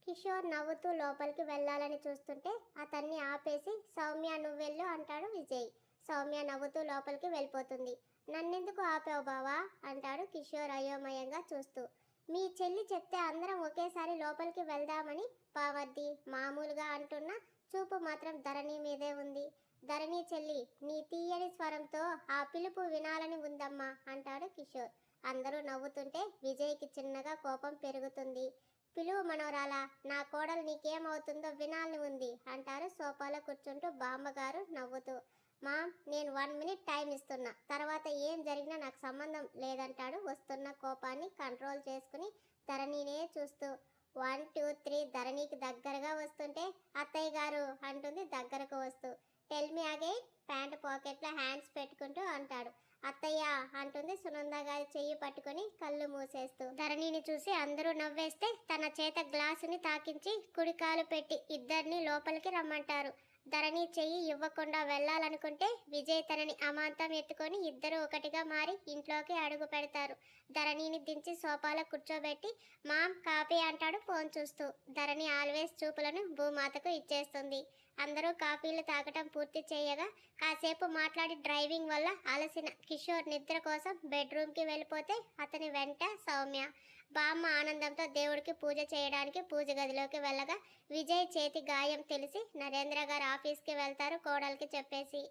కిషోర్ నవ్వుతూ లోపలికి వెళ్ళాలని చూస్తుంటే అతన్ని ఆపేసి సౌమ్య నువ్వెళ్ళు అంటాడు విజయ్. సౌమ్య నవ్వుతూ లోపలికి వెళ్ళిపోతుంది. నన్నెందుకు ఆపావు బావా అంటాడు కిషోర్ అయోమయంగా చూస్తూ. మీ చెల్లి చెప్తే అందరం ఒకేసారి లోపలికి వెళ్దామని పావద్ది మామూలుగా అంటున్నా చూపు మాత్రం ధరణి మీదే ఉంది. ధరణి చెల్లి నీ తీయని స్వరంతో ఆ పిలుపు వినాలని ఉందమ్మా అంటాడు కిషోర్. అందరూ నవ్వుతుంటే విజయ్కి చిన్నగా కోపం పెరుగుతుంది. పిలువు మనోరాలా, నా కోడలు నీకేమవుతుందో వినాలని ఉంది అంటారు సోఫాలో కూర్చుంటూ బామ్మగారు నవ్వుతూ. మామ్ నేను 1 మినిట్ టైం ఇస్తున్నా, తర్వాత ఏం జరిగినా నాకు సంబంధం లేదంటాడు వస్తున్న కోపాన్ని కంట్రోల్ చేసుకుని ధరణినే చూస్తూ. 1 2 3 ధరణికి దగ్గరగా వస్తుంటే అత్తయ్య గారు అంటుంది దగ్గరకు వస్తూ. టెల్ మీ అగైన్ ప్యాంట్ పాకెట్లో హ్యాండ్స్ పెట్టుకుంటూ అంటాడు. అత్తయ్య అంటుంది సునంద గారి చెయ్యి పట్టుకొని కళ్ళు మూసేస్తూ. ధరణిని చూసి అందరూ నవ్వేస్తే తన చేత గ్లాసుని తాకించి కుడికాలు పెట్టి ఇద్దరిని లోపలికి రమ్మంటారు. ధరణి చెయ్యి ఇవ్వకుండా వెళ్ళాలనుకుంటే విజయ్ తనని అమాంతం ఎత్తుకొని ఇద్దరు ఒకటిగా మారి ఇంట్లోకి అడుగు పెడతారు. ధరణిని దించి సోఫాలో కూర్చోబెట్టి మామ్ కాఫీ అంటాడు ఫోన్ చూస్తూ. ధరణి ఆల్వేస్ చూపులను భూమాతకు ఇచ్చేస్తుంది. అందరూ కాఫీలు తాగటం పూర్తి చేయగా కాసేపు మాట్లాడి డ్రైవింగ్ వల్ల అలసిన కిషోర్ నిద్ర కోసం బెడ్రూమ్కి వెళ్ళిపోతే అతని వెంట సౌమ్య. బామ్మ ఆనందంతో దేవుడికి పూజ చేయడానికి పూజ గదిలోకి వెళ్ళగా విజయ్ చేతి గాయం తెలిసి నరేంద్ర గారు ఆఫీస్కి వెళ్తారు కోడలికి చెప్పేసి.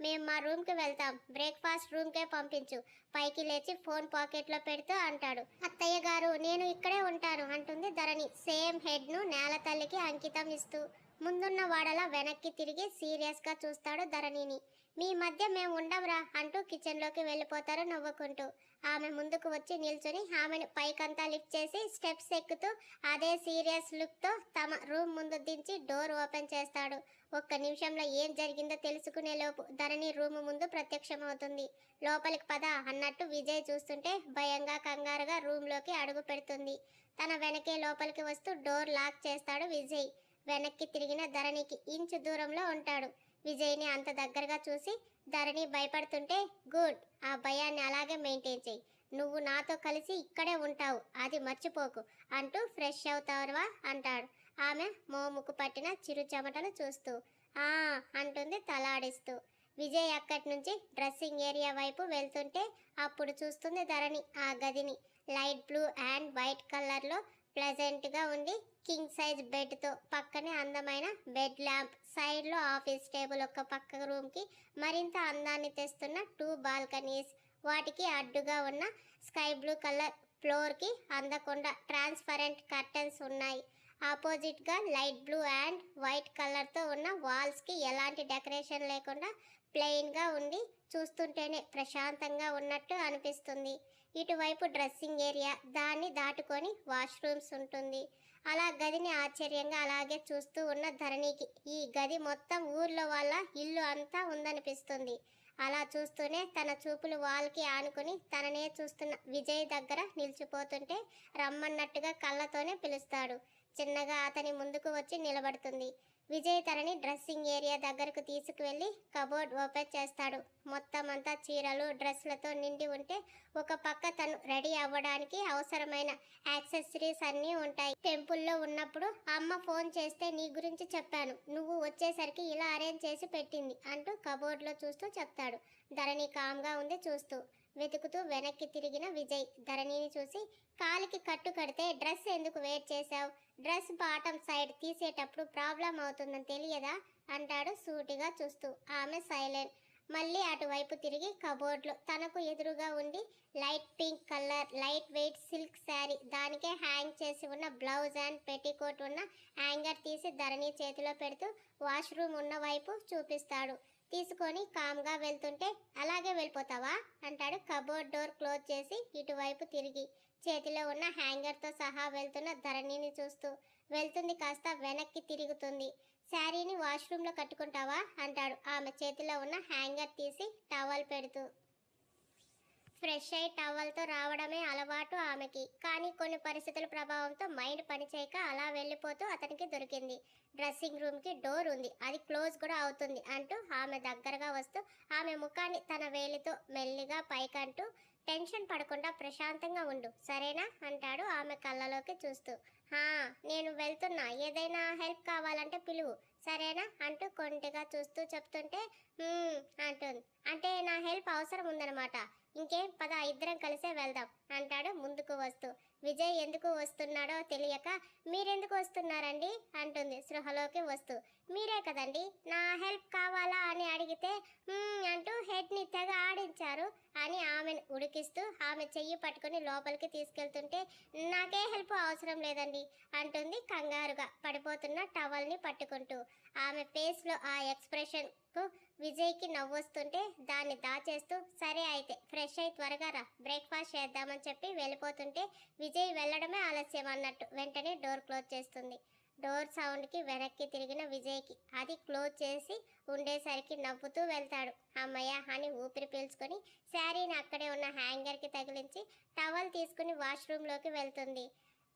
మేము మా రూమ్కి వెళ్తాం, బ్రేక్ఫాస్ట్ రూమ్కే పంపించు, పైకి లేచి ఫోన్ పాకెట్లో పెడుతూ అంటాడు. అత్తయ్య గారు నేను ఇక్కడే ఉంటాను అంటుంది ధరణి సేమ్ హెడ్ను నేల తల్లికి అంకితం ఇస్తూ. ముందున్న వాడలా వెనక్కి తిరిగి సీరియస్గా చూస్తాడు ధరణిని. మీ మధ్య మేము ఉండవురా అంటూ కిచెన్లోకి వెళ్ళిపోతారు నవ్వుకుంటూ. ఆమె ముందుకు వచ్చి నిల్చుని ఆమెను పైకంతా లిఫ్ట్ చేసి స్టెప్స్ ఎక్కుతూ అదే సీరియస్ లుక్తో తమ రూమ్ ముందు దించి డోర్ ఓపెన్ చేస్తాడు. ఒక్క నిమిషంలో ఏం జరిగిందో తెలుసుకునే లోపు ధరణి రూము ముందు ప్రత్యక్షమవుతుంది. లోపలికి పద అన్నట్టు విజయ్ చూస్తుంటే భయంగా కంగారుగా రూమ్లోకి అడుగు పెడుతుంది. తన వెనకే లోపలికి వస్తూ డోర్ లాక్ చేస్తాడు విజయ్. వెనక్కి తిరిగిన ధరణికి ఇంచు దూరంలో ఉంటాడు. విజయ్ని అంత దగ్గరగా చూసి ధరణి భయపడుతుంటే గుడ్, ఆ భయాన్ని అలాగే మెయింటైన్ చేయి, నువ్వు నాతో కలిసి ఇక్కడే ఉంటావు అది మర్చిపోకు అంటూ ఫ్రెష్ అవుతావా అంటాడు. ఆమె మోముకు పట్టిన చిరు చెమటలు చూస్తూ అంటుంది తలాడిస్తూ. విజయ్ అక్కడి నుంచి డ్రెస్సింగ్ ఏరియా వైపు వెళ్తుంటే అప్పుడు చూస్తుంది ధరణి ఆ గదిని. లైట్ బ్లూ అండ్ వైట్ కలర్లో ప్లెజెంట్గా ఉండి కింగ్ సైజ్ బెడ్తో పక్కనే అందమైన బెడ్ ల్యాంప్, సైడ్లో ఆఫీస్ టేబుల్, ఒక పక్క రూమ్కి మరింత అందాన్ని తెస్తున్న 2 బాల్కనీస్, వాటికి అడ్డుగా ఉన్న స్కై బ్లూ కలర్ ఫ్లోర్కి అందకుండా ట్రాన్స్పరెంట్ కర్టన్స్ ఉన్నాయి. ఆపోజిట్గా లైట్ బ్లూ అండ్ వైట్ కలర్తో ఉన్న వాల్స్కి ఎలాంటి డెకరేషన్ లేకుండా ప్లెయిన్గా ఉండి చూస్తుంటేనే ప్రశాంతంగా ఉన్నట్టు అనిపిస్తుంది. ఇటువైపు డ్రెస్సింగ్ ఏరియా, దాన్ని దాటుకొని వాష్రూమ్స్ ఉంటుంది. అలా గదిని ఆశ్చర్యంగా అలాగే చూస్తూ ఉన్న ధరణికి ఈ గది మొత్తం ఊర్లో వాళ్ళ ఇల్లు అంతా ఉందనిపిస్తుంది. అలా చూస్తూనే తన చూపులు వాల్కి ఆనుకుని తననే చూస్తున్న విజయ్ దగ్గర నిలిచిపోతుంటే రమ్మన్నట్టుగా కళ్ళతోనే పిలుస్తాడు. చిన్నగా అతని ముందుకు వచ్చి నిలబడుతుంది. విజయ్ తనని డ్రెస్సింగ్ ఏరియా దగ్గరకు తీసుకువెళ్ళి కబోర్డ్ ఓపెన్ చేస్తాడు. మొత్తం అంతా చీరలు డ్రెస్లతో నిండి ఉంటే ఒక పక్క తను రెడీ అవ్వడానికి అవసరమైన యాక్సెసరీస్ అన్నీ ఉంటాయి. టెంపుల్లో ఉన్నప్పుడు అమ్మ ఫోన్ చేస్తే నీ గురించి చెప్పాను, నువ్వు వచ్చేసరికి ఇలా అరేంజ్ చేసి పెట్టింది అంటూ కబోర్డ్లో చూస్తూ చెప్తాడు. ధరణి కామ్గా ఉంది చూస్తూ. వెతుకుతూ వెనక్కి తిరిగిన విజయ్ ధరణిని చూసి కాలికి కట్టు కడితే డ్రెస్ ఎందుకు వేర్ చేశావు, డ్రెస్ బాటమ్ సైడ్ తీసేటప్పుడు ప్రాబ్లం అవుతుందని తెలియదా అంటాడు సూటిగా చూస్తూ. ఆమె సైలెంట్. మళ్ళీ అటువైపు తిరిగి కబోర్డ్లో తనకు ఎదురుగా ఉండి light pink colour light weight silk sari, దానికే హ్యాంగ్ చేసి ఉన్న బ్లౌజ్ అండ్ పెట్టికోట్ ఉన్న హ్యాంగర్ తీసి ధరణి చేతిలో పెడుతూ వాష్రూమ్ ఉన్న వైపు చూపిస్తాడు. తీసుకొని కామ్గా వెళ్తుంటే అలాగే వెళ్ళిపోతావా అంటాడు కబోర్డ్ డోర్ క్లోజ్ చేసి ఇటువైపు తిరిగి. చేతిలో ఉన్న హ్యాంగర్తో సహా వెళ్తున్న ధరణిని చూస్తూ. వెళ్తుంది కాస్త వెనక్కి తిరుగుతుంది. శారీని వాష్రూమ్లో కట్టుకుంటావా అంటాడు ఆమె చేతిలో ఉన్న హ్యాంగర్ తీసి టవల్ పెడుతూ. ఫ్రెష్ అయి టవల్తో రావడమే అలవాటు ఆమెకి. కానీ కొన్ని పరిస్థితుల ప్రభావంతో మైండ్ పనిచేయక అలా వెళ్ళిపోతూ అతనికి దొరికింది. డ్రెస్సింగ్ రూమ్కి డోర్ ఉంది, అది క్లోజ్ కూడా అవుతుంది అంటూ ఆమె దగ్గరగా వస్తూ ఆమె ముఖాన్ని తన వేలితో మెల్లిగా పైకంటూ టెన్షన్ పడకుండా ప్రశాంతంగా ఉండు సరేనా అంటాడు ఆమె కళ్ళలోకి చూస్తూ. హా, నేను వెళ్తున్నా, ఏదైనా హెల్ప్ కావాలంటే పిలువు సరేనా అంటూ కొంటిగా చూస్తూ చెప్తుంటే "హ్మ్" అంటుంది. అంటే నా హెల్ప్ అవసరం ఉందన్నమాట. ఇంకేం పద, ఇద్దరం కలిసే వెళ్దాం అంటాడు ముందుకు వస్తూ. విజయ్ ఎందుకు వస్తున్నాడో తెలియక మీరెందుకు వస్తున్నారండి అంటుంది స్పృహలోకి వస్తూ. మీరే కదండి నా హెల్ప్ కావాలా అని అడిగితే అంటూ హెడ్ని తెగ ఆడించారు అని ఆమెను ఉడికిస్తూ ఆమె చెయ్యి పట్టుకుని లోపలికి తీసుకెళ్తుంటే నాకే హెల్ప్ అవసరం లేదండి అంటుంది కంగారుగా పడిపోతున్న టవల్ని పట్టుకుంటూ. ఆమె ఫేస్లో ఆ ఎక్స్ప్రెషన్కు విజయ్కి నవ్వొస్తుంటే దాన్ని దాచేస్తూ సరే అయితే ఫ్రెష్ అయి త్వరగా రా, బ్రేక్ఫాస్ట్ చేద్దామని చెప్పి వెళ్ళిపోతుంటే విజయ్ వెళ్ళడమే ఆలస్యం అన్నట్టు వెంటనే డోర్ క్లోజ్ చేస్తుంది. డోర్ సౌండ్కి వెనక్కి తిరిగిన విజయ్కి అది క్లోజ్ చేసి ఉండేసరికి నవ్వుతూ వెళ్తాడు. అమ్మయ్య అని ఊపిరి పీల్చుకొని శారీని అక్కడే ఉన్న హ్యాంగర్కి తగిలించి టవల్ తీసుకుని వాష్రూమ్లోకి వెళ్తుంది.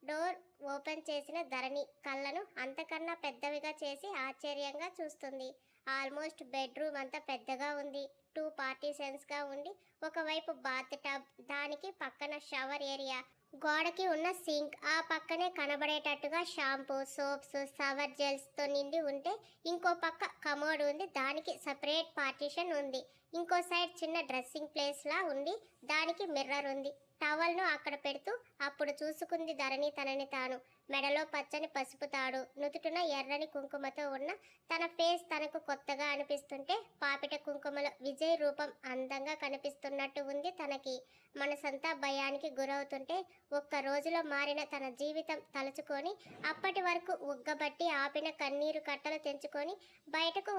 డోర్ ఓపెన్ చేసిన ధరణి కళ్ళను అంతకన్నా పెద్దవిగా చేసి ఆశ్చర్యంగా చూస్తుంది. ఆల్మోస్ట్ బెడ్రూమ్ అంతా పెద్దగా ఉంది. 2 పార్టీషన్స్గా ఉండి ఒకవైపు బాత్ టబ్, దానికి పక్కన షవర్ ఏరియా, గోడకి ఉన్న సింక్, ఆ పక్కనే కనబడేటట్టుగా షాంపూ, సోప్స్, షవర్ జెల్స్తో నిండి ఉంటే ఇంకో పక్క కమోడ్ ఉంది, దానికి సపరేట్ పార్టీషన్ ఉంది. ఇంకో సైడ్ చిన్న డ్రెస్సింగ్ ప్లేస్లా ఉండి దానికి మిర్రర్ ఉంది. టవల్ను అక్కడ పెడుతూ అప్పుడు చూసుకుంది ధరణి తనని తాను. మెడలో పచ్చని పసుపు తాడు, నుదుటిన ఎర్రని కుంకుమతో ఉన్న తన ఫేస్ తనకు కొత్తగా అనిపిస్తుంటే పాపిట కుంకుమలో విజయ్ రూపం అందంగా కనిపిస్తున్నట్టు ఉంది తనకి. మనసంతా భయానికి గురవుతుంటే ఒక్క రోజులో మారిన తన జీవితం తలుచుకొని అప్పటి వరకు ఉగ్గబట్టి ఆపిన కన్నీరు కట్టలు తెంచుకొని బయటకు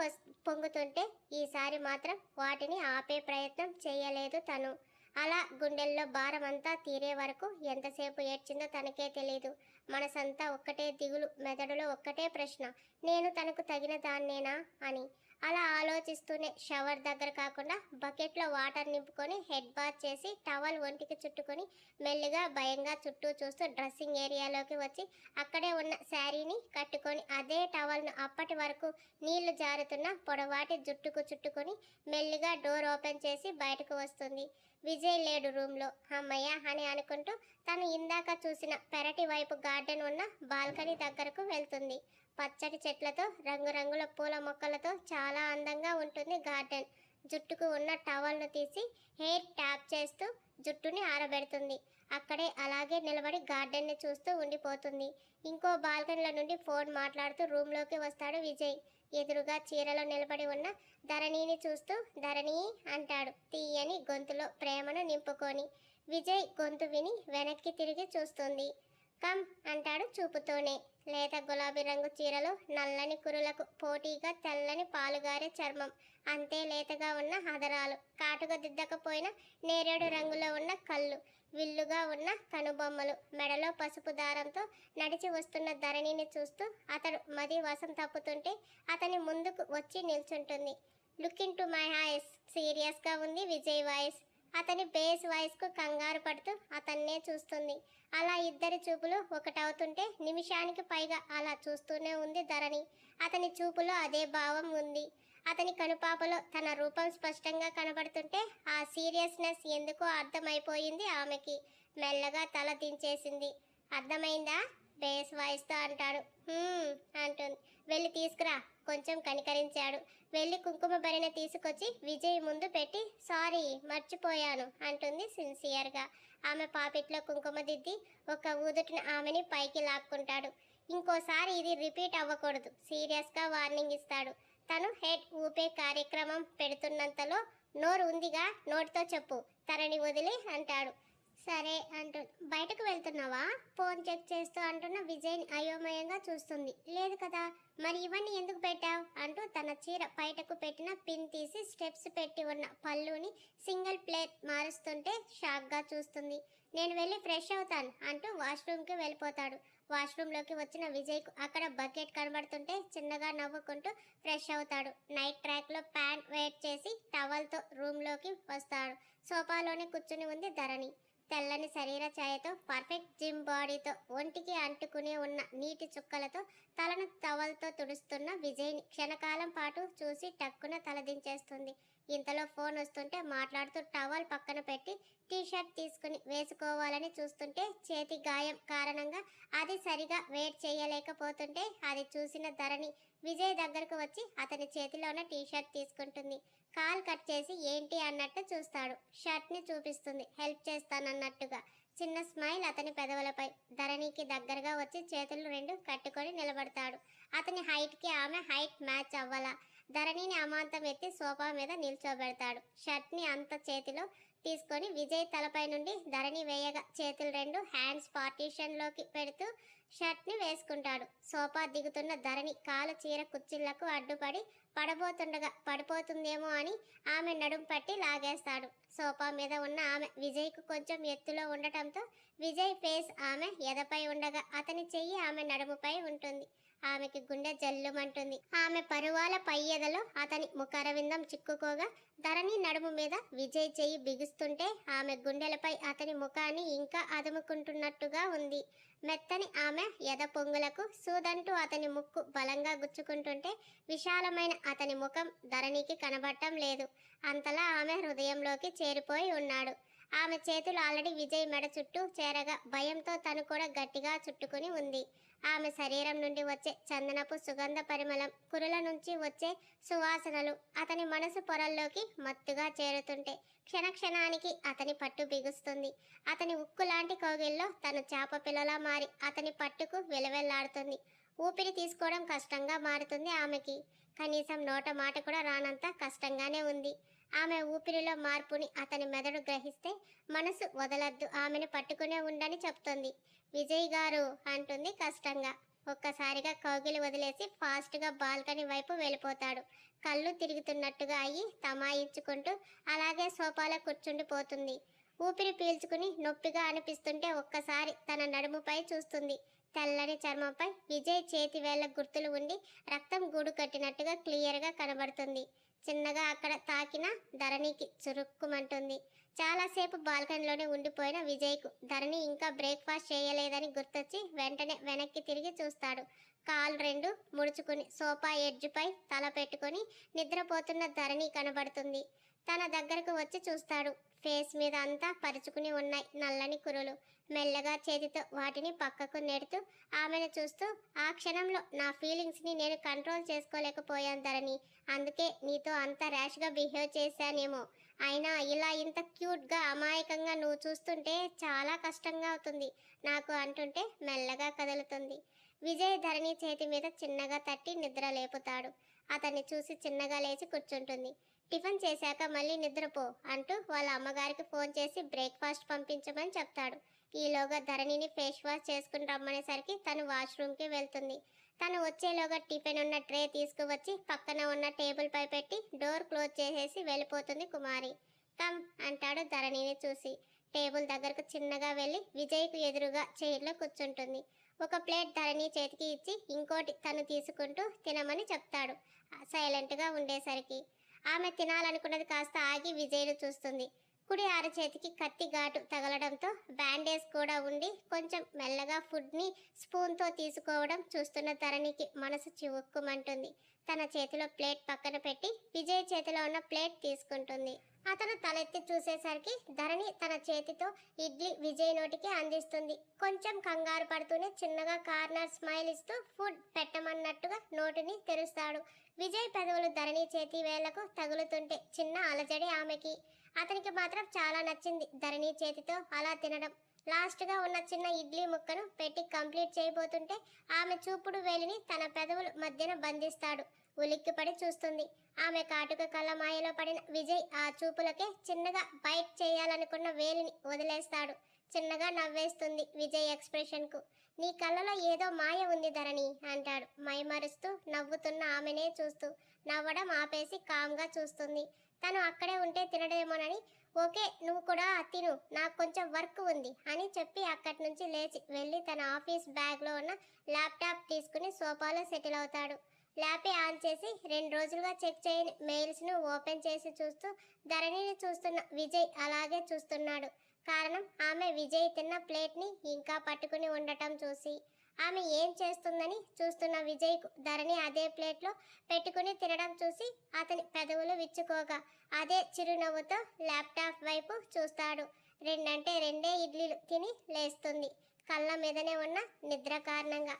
పొంగుతుంటే ఈసారి మాత్రం వాటిని ఆపే ప్రయత్నం చేయలేదు తను. అలా గుండెల్లో భారమంతా తీరే వరకు ఎంతసేపు ఏడ్చిందో తనకే తెలీదు. మనసంతా ఒక్కటే దిగులు, మెదడులో ఒక్కటే ప్రశ్న, నేను తనకు తగిన దాన్నేనా అని. అలా ఆలోచిస్తూనే షవర్ దగ్గర కాకుండా బకెట్లో వాటర్ నింపుకొని హెడ్ బాత్ చేసి టవల్ ఒంటికి చుట్టుకొని మెల్లిగా భయంగా చుట్టూ చూస్తూ డ్రెస్సింగ్ ఏరియాలోకి వచ్చి అక్కడే ఉన్న శారీని కట్టుకొని అదే టవల్ను అప్పటి వరకు నీళ్లు జారుతున్న పొడవాటి జుట్టుకు చుట్టుకొని మెల్లిగా డోర్ ఓపెన్ చేసి బయటకు వస్తుంది. విజయ్ లేడు రూమ్లో. అమ్మయ్య అని అనుకుంటూ తను ఇందాక చూసిన పెరటి వైపు గార్డెన్ ఉన్న బాల్కనీ దగ్గరకు వెళ్తుంది. పచ్చటి చెట్లతో, రంగురంగుల పూల మొక్కలతో చాలా అందంగా ఉంటుంది గార్డెన్. జుట్టుకు ఉన్న టవల్ను తీసి హెయిర్ ట్యాప్ చేస్తూ జుట్టుని ఆరబెడుతుంది. అక్కడే అలాగే నిలబడి గార్డెన్ని చూస్తూ ఉండిపోతుంది. ఇంకో బాల్కనీలో నుండి ఫోన్ మాట్లాడుతూ రూమ్లోకి వస్తాడు విజయ్. ఎదురుగా చీరలో నిలబడి ఉన్న ధరణిని చూస్తూ ధరణి అంటాడు తీయని గొంతులో ప్రేమను నింపుకొని. విజయ్ గొంతు విని వెనక్కి తిరిగి చూస్తుంది. కమ్ అంటాడు చూపుతోనే. లేత గులాబీ రంగు చీరలో నల్లని కురులకు పోటీగా తెల్లని పాలుగారే చర్మం, అంతే లేతగా ఉన్న హదరాలు, కాటుగా దిద్దకపోయిన నేరేడు రంగులో ఉన్న కళ్ళు, విల్లుగా ఉన్న కనుబొమ్మలు, మెడలో పసుపు దారంతో నడిచి వస్తున్న ధరణిని చూస్తూ అతడు మది వశం తప్పుతుంటే అతని ముందుకు వచ్చి నిల్చుంటుంది. Look into my eyes, సీరియస్గా ఉంది విజయ్ వాయిస్. అతని బేస్ వాయిస్కు కంగారు పడుతూ అతన్నే చూస్తుంది. అలా ఇద్దరి చూపులు ఒకటవుతుంటే నిమిషానికి పైగా అలా చూస్తూనే ఉంది ధరణి. అతని చూపులో అదే భావం ఉంది. అతని కనుపాపలో తన రూపం స్పష్టంగా కనబడుతుంటే ఆ సీరియస్నెస్ ఎందుకో అర్థమైపోయింది ఆమెకి. మెల్లగా తల దించేసింది. అర్థమైందా బేస్ వాయిస్తో అంటాడు. అంటుంది. వెళ్ళి తీసుకురా, కొంచెం కనికరించాడు. వెళ్ళి కుంకుమ భరిణ తీసుకొచ్చి విజయ్ ముందు పెట్టి సారీ మర్చిపోయాను అంటుంది సిన్సియర్గా. ఆమె పాపిట్లో కుంకుమ దిద్ది ఒక ఊదుటిన ఆమెని పైకి లాక్కుంటాడు. ఇంకోసారి ఇది రిపీట్ అవ్వకూడదు, సీరియస్గా వార్నింగ్ ఇస్తాడు. తను హెడ్ ఊపే కార్యక్రమం పెడుతున్నంతలో నోరు ఉందిగా, నోటితో చెప్పు తనని వదిలి అంటాడు. సరే అంటూ బయటకు వెళ్తున్నావా ఫోన్ చెక్ చేస్తూ అంటున్న విజయ్ని అయోమయంగా చూస్తుంది. లేదు కదా, మరి ఇవన్నీ ఎందుకు పెట్టావు అంటూ తన చీర బయటకు పెట్టిన పిన్ తీసి స్టెప్స్ పెట్టి ఉన్న పళ్ళుని సింగిల్ ప్లేట్ మారుస్తుంటే షాక్గా చూస్తుంది. నేను వెళ్ళి ఫ్రెష్ అవుతాను అంటూ వాష్రూమ్కి వెళ్ళిపోతాడు. వాష్రూమ్లోకి వచ్చిన విజయ్కు అక్కడ బకెట్ కనబడుతుంటే చిన్నగా నవ్వుకుంటూ ఫ్రెష్ అవుతాడు. నైట్ ట్రాక్లో ప్యాంట్ వెయిట్ చేసి టవల్తో రూమ్లోకి వస్తాడు. సోఫాలోనే కూర్చుని ఉంది ధరణి. తెల్లని శరీర ఛాయతో పర్ఫెక్ట్ జిమ్ బాడీతో ఒంటికి అంటుకుని ఉన్న నీటి చుక్కలతో తలను టవల్తో తుడుస్తున్న విజయ్ని క్షణకాలం పాటు చూసి టక్కున తలదించేస్తుంది. ఇంతలో ఫోన్ వస్తుంటే మాట్లాడుతూ టవల్ పక్కన పెట్టి టీషర్ట్ తీసుకుని వేసుకోవాలని చూస్తుంటే చేతి గాయం కారణంగా అది సరిగా వెయిట్ చేయలేకపోతుంటే అది చూసిన ధరణి విజయ్ దగ్గరకు వచ్చి అతని చేతిలో ఉన్న టీషర్ట్ తీసుకుంటుంది. కాల్ కట్ చేసి ఏంటి అన్నట్టు చూస్తాడు. షర్ట్ని చూపిస్తుంది హెల్ప్ చేస్తానన్నట్టుగా. చిన్న స్మైల్ అతని పెదవులపై. ధరణికి దగ్గరగా వచ్చి చేతులు రెండు కట్టుకొని నిలబడతాడు. అతని హైట్కి ఆమె హైట్ మ్యాచ్ అవ్వాలా. ధరణిని అమాంతం ఎత్తి సోఫా మీద నిల్చోబెడతాడు. షర్ట్ని అంత చేతిలో తీసుకొని విజయ్ తలపై నుండి ధరణి వేయగా చేతులు రెండు హ్యాండ్స్ పార్టీషన్లోకి పెడుతూ షర్ట్ని వేసుకుంటాడు. సోఫా దిగుతున్న ధరణి కాలు చీర కుర్చీలకు అడ్డుపడి పడబోతుండగా పడిపోతుందేమో అని ఆమె నడుం పట్టి లాగేస్తాడు. సోఫా మీద ఉన్న ఆమె విజయ్కు కొంచెం ఎత్తులో ఉండటంతో విజయ్ ఫేస్ ఆమె ఎదపై ఉండగా అతని చెయ్యి ఆమె నడుముపై ఉంటుంది. ఆమెకి గుండె జల్లుమంటుంది. ఆమె పరువాల పై ఎదలో అతని ముఖరవిందం చిక్కుకోగా ధరణి నడుము మీద విజయ్ చెయ్యి బిగుస్తుంటే ఆమె గుండెలపై అతని ముఖాన్ని ఇంకా అదుముకుంటున్నట్టుగా ఉంది. మెత్తని ఆమె ఎద పొంగులకు సూదంటూ అతని ముక్కు బలంగా గుచ్చుకుంటుంటే విశాలమైన అతని ముఖం ధరణికి కనబడటం లేదు. అంతలా ఆమె హృదయంలోకి చేరిపోయి ఉన్నాడు. ఆమె చేతులు ఆల్రెడీ విజయ్ మెడ చుట్టూ చేరగా భయంతో తను కూడా గట్టిగా చుట్టుకుని ఉంది. ఆమె శరీరం నుండి వచ్చే చందనపు సుగంధ పరిమళం, కురుల నుంచి వచ్చే సువాసనలు అతని మనసు పొరల్లోకి మత్తుగా చేరుతుంటే క్షణక్షణానికి అతని పట్టు బిగుస్తుంది. అతని ఉక్కు లాంటి కౌగిల్లో తను చేప పిల్లలా మారి అతని పట్టుకు వెలవెల్లాడుతుంది. ఊపిరి తీసుకోవడం కష్టంగా మారుతుంది ఆమెకి. కనీసం నోట మాట కూడా రానంత కష్టంగానే ఉంది. ఆమె ఊపిరిలో మార్పుని అతని మెదడు గ్రహిస్తే మనసు వదలద్దు, ఆమెను పట్టుకునే ఉండని చెప్తుంది. విజయ్ గారు అంటుంది కష్టంగా. ఒక్కసారిగా కౌగిలి వదిలేసి ఫాస్ట్గా బాల్కనీ వైపు వెళ్ళిపోతాడు. కళ్ళు తిరుగుతున్నట్టుగా అయ్యి తమాయించుకుంటూ అలాగే సోఫాలో కూర్చుండిపోతుంది. ఊపిరి పీల్చుకుని నొప్పిగా అనిపిస్తుంటే ఒక్కసారి తన నడుముపై చూస్తుంది. తెల్లని చర్మంపై విజయ్ చేతి వేళ్ల గుర్తులు ఉండి రక్తం గూడు కట్టినట్టుగా క్లియర్గా కనబడుతుంది. చిన్నగా అక్కడ తాకిన ధరణికి చురుక్కుమంటుంది. చాలాసేపు బాల్కనీలోనే ఉండిపోయిన విజయ్కు ధరణి ఇంకా బ్రేక్ఫాస్ట్ చేయలేదని గుర్తొచ్చి వెంటనే వెనక్కి తిరిగి చూస్తాడు. కాలు రెండు ముడుచుకుని సోఫా ఎడ్జ్పై తల పెట్టుకొని నిద్రపోతున్న ధరణి కనబడుతుంది. తన దగ్గరకు వచ్చి చూస్తాడు. ఫేస్ మీద అంతా పరుచుకుని ఉన్నాయి నల్లని కురులు. మెల్లగా చేతితో వాటిని పక్కకు నెడుతూ ఆమెను చూస్తూ ఆ క్షణంలో నా ఫీలింగ్స్ని నేను కంట్రోల్ చేసుకోలేకపోయాను ధరణి. అందుకే నీతో అంత ర్యాష్గా బిహేవ్ చేశానేమో. అయినా ఇలా ఇంత క్యూట్గా అమాయకంగా నువ్వు చూస్తుంటే చాలా కష్టంగా అవుతుంది నాకు అంటుంటే మెల్లగా కదులుతుంది. విజయ్ ధరణి చేతి మీద చిన్నగా తట్టి నిద్ర లేపుతాడు. అతన్ని చూసి చిన్నగా లేచి కూర్చుంటుంది. టిఫిన్ చేశాక మళ్ళీ నిద్రపో అంటూ వాళ్ళ అమ్మగారికి ఫోన్ చేసి బ్రేక్ఫాస్ట్ పంపించమని చెప్తాడు. ఈలోగా ధరణిని ఫేస్ వాష్ చేసుకుని రమ్మనేసరికి తను వాష్రూమ్కి వెళ్తుంది. తను వచ్చేలోగా టిఫిన్ ఉన్న ట్రే తీసుకువచ్చి పక్కన ఉన్న టేబుల్ పై పెట్టి డోర్ క్లోజ్ చేసేసి వెళ్ళిపోతుంది కుమారి. కమ్ అంటాడు ధరణిని చూసి. టేబుల్ దగ్గరకు చిన్నగా వెళ్ళి విజయ్కు ఎదురుగా చైర్లో కూర్చుంటుంది. ఒక ప్లేట్ ధరణి చేతికి ఇచ్చి ఇంకోటి తను తీసుకుంటూ తినమని చెప్తాడు. సైలెంట్గా ఉండేసరికి ఆమె తినాలనుకున్నది కాస్త ఆగి విజయ్ను చూస్తుంది. కుడి అరచేతికి కత్తి ఘాటు తగలడంతో బ్యాండేజ్ కూడా ఉండి కొంచెం మెల్లగా ఫుడ్ని స్పూన్తో తీసుకోవడం చూస్తున్న ధరణికి మనసు చివుక్కుమంటుంది. తన చేతిలో ప్లేట్ పక్కన పెట్టి విజయ్ చేతిలో ఉన్న ప్లేట్ తీసుకుంటుంది. అతను తలెత్తి చూసేసరికి ధరణి తన చేతితో ఇడ్లీ విజయ్ నోటికి అందిస్తుంది. కొంచెం కంగారు పడుతూనే చిన్నగా కార్నర్ స్మైల్ ఇస్తూ ఫుడ్ పెట్టమన్నట్టుగా నోటిని తెరుస్తాడు. విజయ్ పెదవులు ధరణి చేతి వేళ్లకు తగులుతుంటే చిన్న అలజడి ఆమెకి. అతనికి మాత్రం చాలా నచ్చింది ధరణి చేతితో అలా తినడం. లాస్ట్గా ఉన్న చిన్న ఇడ్లీ ముక్కను పెట్టి కంప్లీట్ చేయబోతుంటే ఆమె చూపుడు వేలిని తన పెదవుల మధ్యన బంధిస్తాడు. ఉలిక్కిపడి చూస్తుంది. ఆమె కాటుక కళ్ళ మాయలో పడిన విజయ్ ఆ చూపులకే చిన్నగా బైట్ చేయాలనుకున్న వేలిని వదిలేస్తాడు. చిన్నగా నవ్వేస్తుంది విజయ్ ఎక్స్ప్రెషన్కు. నీ కళ్ళలో ఏదో మాయ ఉంది ధరణి అంటాడు మైమరుస్తూ నవ్వుతున్న ఆమెనే చూస్తూ. నవ్వడం ఆపేసి కామ్గా చూస్తుంది. తను అక్కడే ఉంటే తినడేమోనని ఓకే నువ్వు కూడా తిను నాకు కొంచెం వర్క్ ఉంది అని చెప్పి అక్కడి నుంచి లేచి వెళ్ళి తన ఆఫీస్ బ్యాగ్లో ఉన్న ల్యాప్టాప్ తీసుకుని సోఫాలో సెటిల్ అవుతాడు. ల్యాపే ఆన్ చేసి 2 రోజులుగా చెక్ చేయని మెయిల్స్ను ఓపెన్ చేసి చూస్తూ ధరణిని చూస్తున్న విజయ్ అలాగే చూస్తున్నాడు. కారణం ఆమె విజయ్ తిన్న ప్లేట్ని ఇంకా పట్టుకుని ఉండటం చూసి. ఆమె ఏం చేస్తుందని చూస్తున్న విజయ్కు ధరణి అదే ప్లేట్లో పెట్టుకుని తినడం చూసి అతని పెదవులు విచ్చుకోగా అదే చిరునవ్వుతో ల్యాప్టాప్ వైపు చూస్తాడు. రెండంటే రెండే ఇడ్లీలు తిని లేస్తుంది, కళ్ళ మీదనే ఉన్న నిద్ర కారణంగా.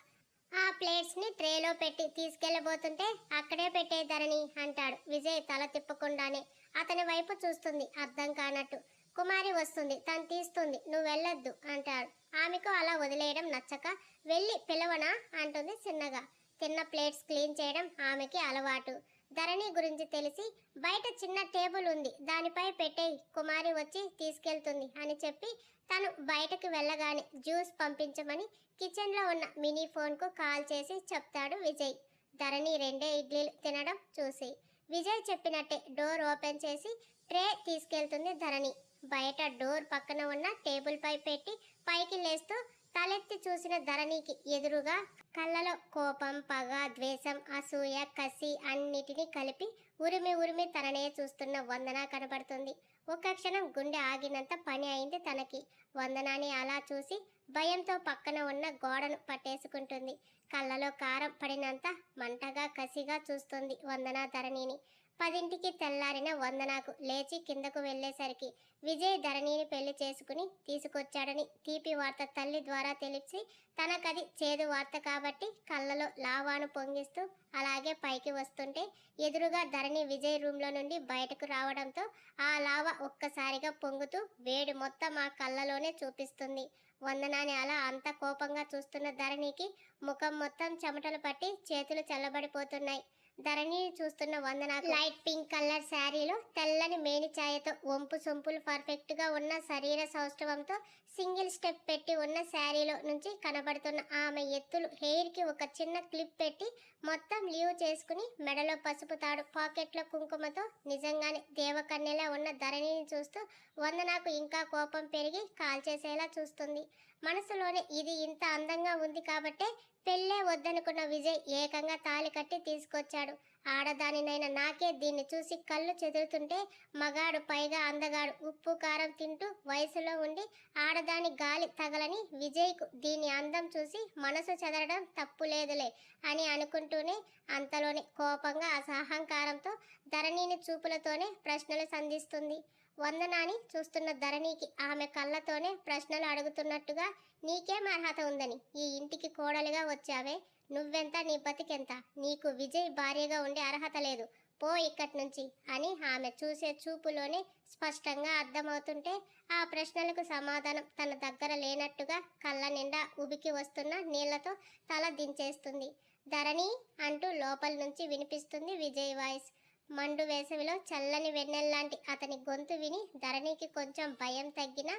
ఆ ప్లేట్స్ని ట్రేలో పెట్టి తీసుకెళ్లబోతుంటే అక్కడే పెట్టే ధరణి అంటాడు విజయ్ తల తిప్పకుండానే. అతని వైపు చూస్తుంది అర్థం కానట్టు. కుమారి వస్తుంది, తను తీస్తుంది, నువ్వు వెళ్ళొద్దు అంటాడు. ఆమెకు అలా వదిలేయడం నచ్చక వెళ్ళి పిలవనా అంటుంది చిన్నగా. తిన్న ప్లేట్స్ క్లీన్ చేయడం ఆమెకి అలవాటు. ధరణి గురించి తెలిసి బయట చిన్న టేబుల్ ఉంది, దానిపై పెట్టేయి, కుమారి వచ్చి తీసుకెళ్తుంది అని చెప్పి తను బయటకు వెళ్ళగానే జ్యూస్ పంపించమని కిచెన్లో ఉన్న మినీ ఫోన్కు కాల్ చేసి చెప్తాడు విజయ్. ధరణి రెండే ఇడ్లీలు తినడం చూసి విజయ్ చెప్పినట్టే డోర్ ఓపెన్ చేసి ట్రే తీసుకెళ్తుంది ధరణి. బయట డోర్ పక్కన ఉన్న టేబుల్ పై పెట్టి పైకి లేస్తూ తలెత్తి చూసిన ధరణికి ఎదురుగా కళ్ళలో కోపం, పగ, ద్వేషం, అసూయ, కసి అన్నిటినీ కలిపి ఉరిమి ఉరిమి తననే చూస్తున్న వందన కనపడుతుంది. ఒక్క క్షణం గుండె ఆగినంత పని అయింది తనకి. వందనాని అలా చూసి భయంతో పక్కన ఉన్న గోడను పట్టేసుకుంటుంది. కళ్ళలో కారం పడినంత మంటగా కసిగా చూస్తుంది వందన ధరణిని. 10ంటికి తెల్లారిన వందనకు లేచి కిందకు వెళ్ళేసరికి విజయ్ ధరణిని పెళ్లి చేసుకుని తీసుకొచ్చాడని తీపి వార్త తల్లి ద్వారా తెలిసి తనకది చేదు వార్త కాబట్టి కళ్ళలో లావాను పొంగిస్తూ అలాగే పైకి వస్తుంటే ఎదురుగా ధరణి విజయ్ రూమ్లో నుండి బయటకు రావడంతో ఆ లావ ఒక్కసారిగా పొంగుతూ వేడి మొత్తం ఆ కళ్ళలోనే చూపిస్తుంది. వందనాని అలా అంత కోపంగా చూస్తున్న ధరణికి ముఖం మొత్తం చెమటలు పట్టి చేతులు చల్లబడిపోతున్నాయి. ధరణిని చూస్తున్న వందన లైట్ పింక్ కలర్ శారీలో తెల్లని మేని ఛాయతో వంపు సొంపులు పర్ఫెక్ట్గా ఉన్న శరీర సౌష్ఠవంతో సింగిల్ స్టెప్ పెట్టి ఉన్న శారీలో నుంచి కనబడుతున్న ఆమె ఎత్తులు హెయిర్కి ఒక చిన్న క్లిప్ పెట్టి మొత్తం లీవ్ చేసుకుని మెడలో పసుపు తాడు, పాకెట్లో కుంకుమతో నిజంగానే దేవకన్యలా ఉన్న ధరణిని చూస్తూ వందనకు ఇంకా కోపం పెరిగి కాల్చేసేలా చూస్తుంది. మనసులోనే ఇది ఇంత అందంగా ఉంది కాబట్టే పెళ్ళే వద్దనుకున్న విజయ్ ఏకంగా తాళి కట్టి తీసుకొచ్చాడు. ఆడదానినైనా నాకే దీన్ని చూసి కళ్ళు చెదురుతుంటే మగాడు, పైగా అందగాడు, ఉప్పు కారం తింటూ వయసులో ఉండి ఆడదాని గాలి తగలని విజయ్కు దీని అందం చూసి మనసు చెదరడం తప్పులేదులే అని అనుకుంటూనే అంతలోనే కోపంగా అసహంకారంతో ధరణిని చూపులతోనే ప్రశ్నలు సంధిస్తుంది. వందనాని చూస్తున్న ధరణికి ఆమె కళ్ళతోనే ప్రశ్నలు అడుగుతున్నట్టుగా, నీకేం అర్హత ఉందని ఈ ఇంటికి కోడలిగా వచ్చావే? నువ్వెంత, నీ బతికెంత? నీకు విజయ్ భార్యగా ఉండే అర్హత లేదు, పో ఇక్కడి నుంచి అని ఆమె చూసే చూపులోనే స్పష్టంగా అర్థమవుతుంటే ఆ ప్రశ్నలకు సమాధానం తన దగ్గర లేనట్టుగా కళ్ళ నిండా ఉబికి వస్తున్న నీళ్లతో తల దించేస్తుంది. ధరణి అంటూ లోపల నుంచి వినిపిస్తుంది విజయ్ వాయిస్. మండు వేసవిలో చల్లని వెన్నెల్లాంటి అతని గొంతు విని ధరణికి కొంచెం భయం తగ్గినా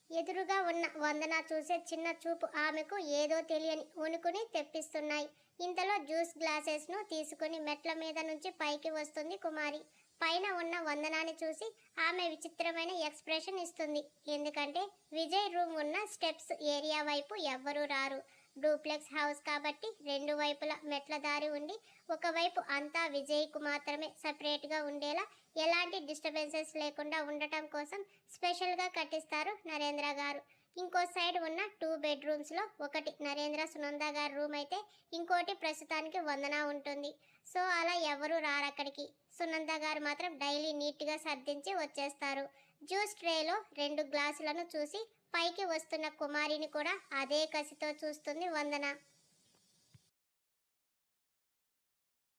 ఎదురుగా ఉన్న వందన చూసే చిన్న చూపు ఆమెకు ఏదో తెలియని వణుకుని తెప్పిస్తున్నాయి. ఇంతలో జ్యూస్ గ్లాసెస్ను తీసుకుని మెట్ల మీద నుంచి పైకి వస్తుంది కుమారి. పైన ఉన్న వందనాన్ని చూసి ఆమె విచిత్రమైన ఎక్స్ప్రెషన్ ఇస్తుంది. ఎందుకంటే విజయ్ రూమ్ ఉన్న స్టెప్స్ ఏరియా వైపు ఎవ్వరూ రారు. డూప్లెక్స్ హౌస్ కాబట్టి రెండు వైపులా మెట్ల దారి ఉండి ఒకవైపు అంతా విజయ్కు మాత్రమే సపరేట్గా ఉండేలా ఎలాంటి డిస్టర్బెన్సెస్ లేకుండా ఉండటం కోసం స్పెషల్గా కట్టిస్తారు నరేంద్ర గారు. ఇంకో సైడ్ ఉన్న 2 బెడ్రూమ్స్లో ఒకటి నరేంద్ర, సునంద గారి రూమ్ అయితే ఇంకోటి ప్రస్తుతానికి వందన ఉంటుంది. సో అలా ఎవరు రారక్కడికి. సునంద గారు మాత్రం డైలీ నీట్గా సర్దించి వచ్చేస్తారు. జ్యూస్ ట్రేలో 2 గ్లాసులను చూసి పైకి వస్తున్న కుమారిని కూడా అదే కసితో చూస్తుంది వందన.